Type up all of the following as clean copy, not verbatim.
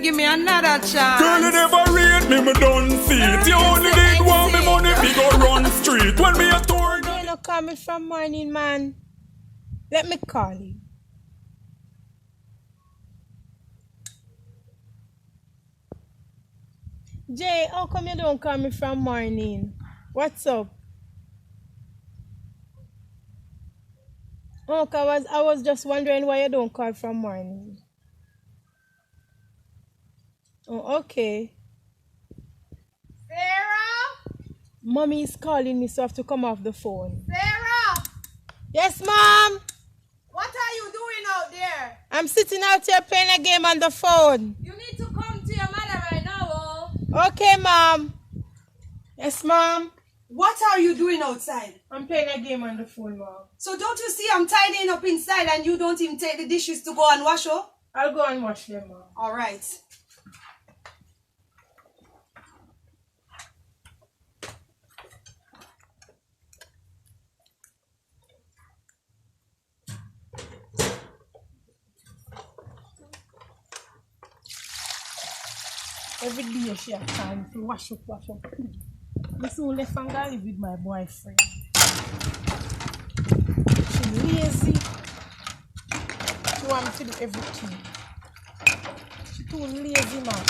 Give me another chance. Girl, you never rate me, me don't see it. You only did want me money, me go run street. When me a tour. You not call me from morning, man. Let me call you. Jay, how come you don't call me from morning? What's up? Oh, I was just wondering why you don't call from morning. Oh, okay. Sarah? Mommy is calling me, so I have to come off the phone. Sarah? Yes, Mom? What are you doing out there? I'm sitting out here playing a game on the phone. You need to come to your mother right now, oh. Okay, Mom. Yes, Mom? What are you doing outside? I'm playing a game on the phone, Mom. So don't you see I'm tidying up inside and you don't even take the dishes to go and wash, oh? I'll go and wash them, Mom. All right. Every day she has time to wash up. I soon left and go live with my boyfriend. She lazy. She want me to do everything. She too lazy, man.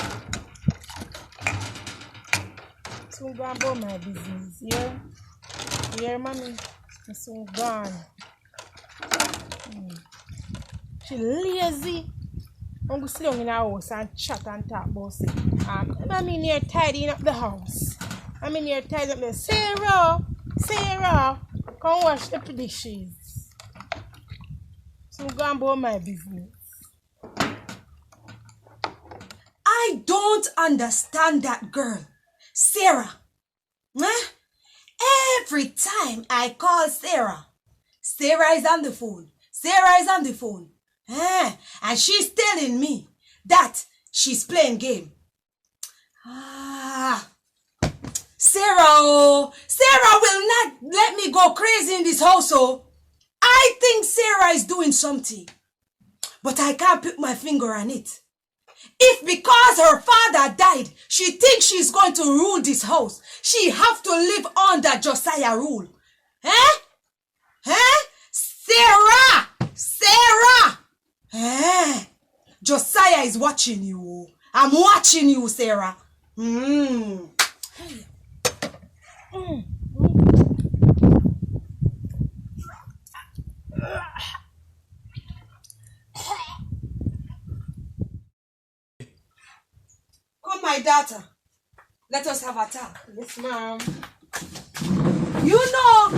Soon go and about my business, yeah? Yeah, mommy? I soon gone. She lazy. I'm going to sit down in the house and chat and talk about it. I'm in here tidying up the house. I'm in here tidying up the Sarah, come wash the dishes. So I'm going about my business. I don't understand that girl. Sarah. Huh? Every time I call Sarah, Sarah is on the phone. Sarah is on the phone. And she's telling me that she's playing game. Sarah will not let me go crazy in this house. Oh, I think Sarah is doing something, but I can't put my finger on it. If because her father died, she thinks she's going to rule this house, she have to live under Josiah rule. Sarah! Josiah is watching you. I'm watching you, Sarah. Come, my daughter. Let us have a talk. Yes, Mom. You know,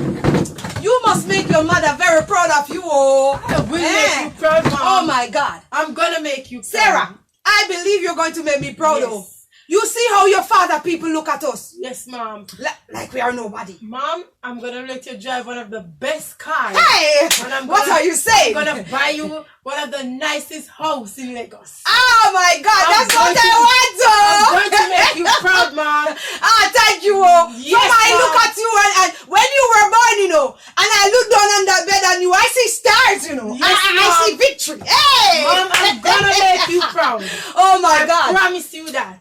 you must make your mother very proud of you. Oh, I will make you proud, Mom. Oh my God. I'm gonna make you proud. Sarah, I believe you're going to make me proud. Yes. Oh. You see how your father people look at us? Yes, Mom. Like we are nobody. Mom, I'm gonna let you drive one of the best cars. Hey! What are you saying? I'm gonna buy you one of the nicest houses in Lagos. Oh my God, that's what I want. I'm going to make you proud, Mom. Thank you. Oh. Yes, so I Mom. look at you and when you were born, you know, and I look down on that bed and I see stars, you know. Yes, I see victory. Hey! Mom, I'm gonna make you proud. Oh my God. I promise you that.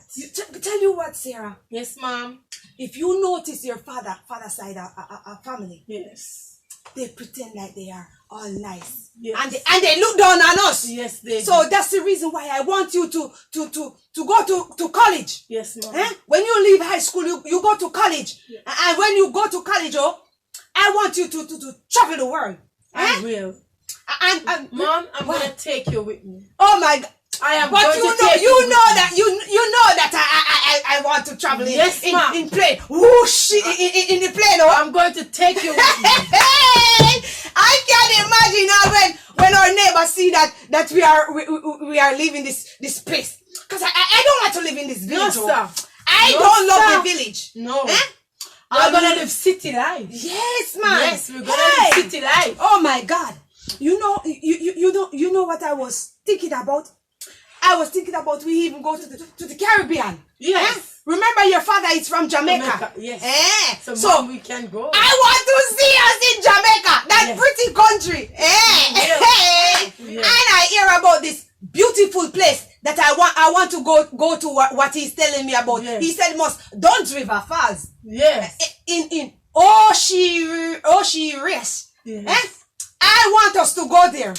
Tell you what, Sarah. Yes, Mom. If you notice your father side family, Yes. they pretend like they are all nice. Yes. And they look down on us. Yes, they So do. that's the reason why I want you to go to college. Yes, Mom. When you leave high school, you go to college. Yes. And when you go to college, I want you to travel the world. I will. And Mom, I'm what? gonna take you with me. Oh my God. I am But going you to know, take you know that you know that I want to travel Yes, Mom. in plane. Whoosh in the plane. Oh. I'm going to take you with me. Hey, I can't imagine now when our neighbors see that we are leaving this place. Because I don't want to live in this village. No, oh. sir. I No, don't love sir. the village. No. I'm We're gonna live city life. Yes, man. Yes, we're gonna live city life. Oh my God. You know what I was thinking about? I was thinking about we even go to the Caribbean. Yes. Remember your father is from Jamaica. Yes. So Mom, we can go. I want to see us in Jamaica, that Yes. pretty country. Yes. And I hear about this beautiful place that I want to go to what he's telling me about. Yes. He said Duns River Falls. Yes. In Oshi Race. Yes. Eh? I want us to go there and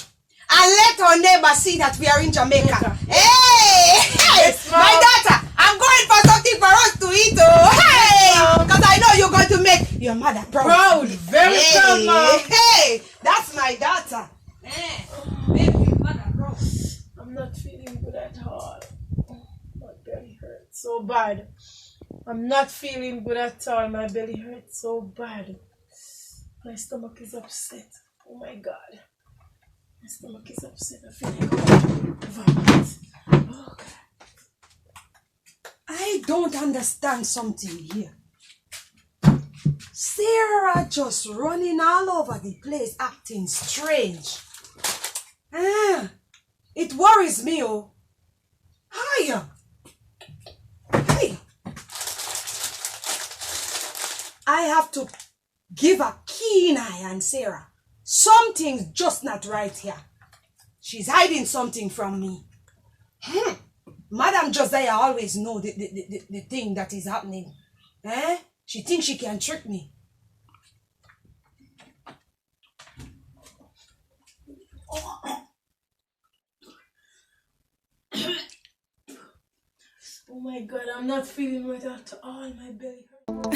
let our neighbor see that we are in Jamaica. Hey! Yes, my daughter, I'm going for something for us to eat. Oh, hey! Because I know you're going to make your mother proud. Proud. Very proud, Mom. Hey! That's my daughter. Hey! Make your mother proud. I'm not feeling good at all. My belly hurts so bad. I'm not feeling good at all. My belly hurts so bad. My stomach is upset. Oh my God. My stomach is upset. I feel like vomit. Oh God. I don't understand something here. Sarah just running all over the place acting strange. It worries me, oh. Hiya. Hey. I have to give a keen eye on Sarah. Something's just not right here. She's hiding something from me. Madam Josiah always know the thing that is happening. She thinks she can trick me. Oh my God, I'm not feeling right at all. My belly hurts.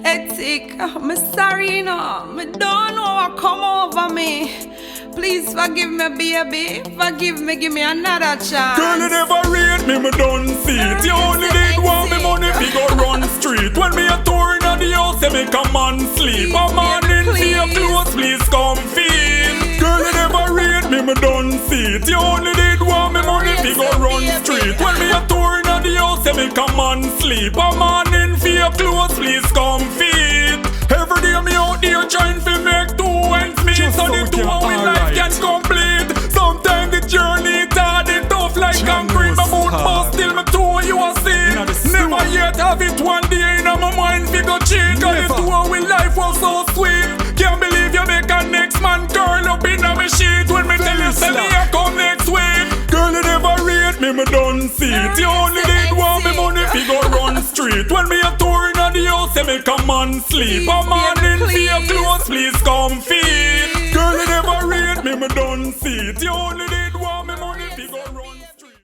Hectic, I'm sorry, you know. I don't know what come over me. Please forgive me, baby. Forgive me, give me another chance. Girl, you never rate me done see it. You only did want me money, we go run street. When me a touring at the house, you make a man sleep. A man in for your clothes, please come feel. Girl, you never rate me done see it. You only did want me money, we go run street. When me a touring at the house, you make a man sleep. A man in for your clothes, please come feel. Every day me out there trying to make two ends meet, so the two of we life can complete. Sometimes the journey hard and tough like concrete. My mood must still me two you a see. Never yet have it one day in my mind figure cheat. Cause the two of we life was so sweet. Can't believe you make a next man curl up in a me sheet. When me tell you say me a come next week. Girl, you never rate me done see it. You only did want me money fi go run street. When me a touring at the house, you make a man sleep. A man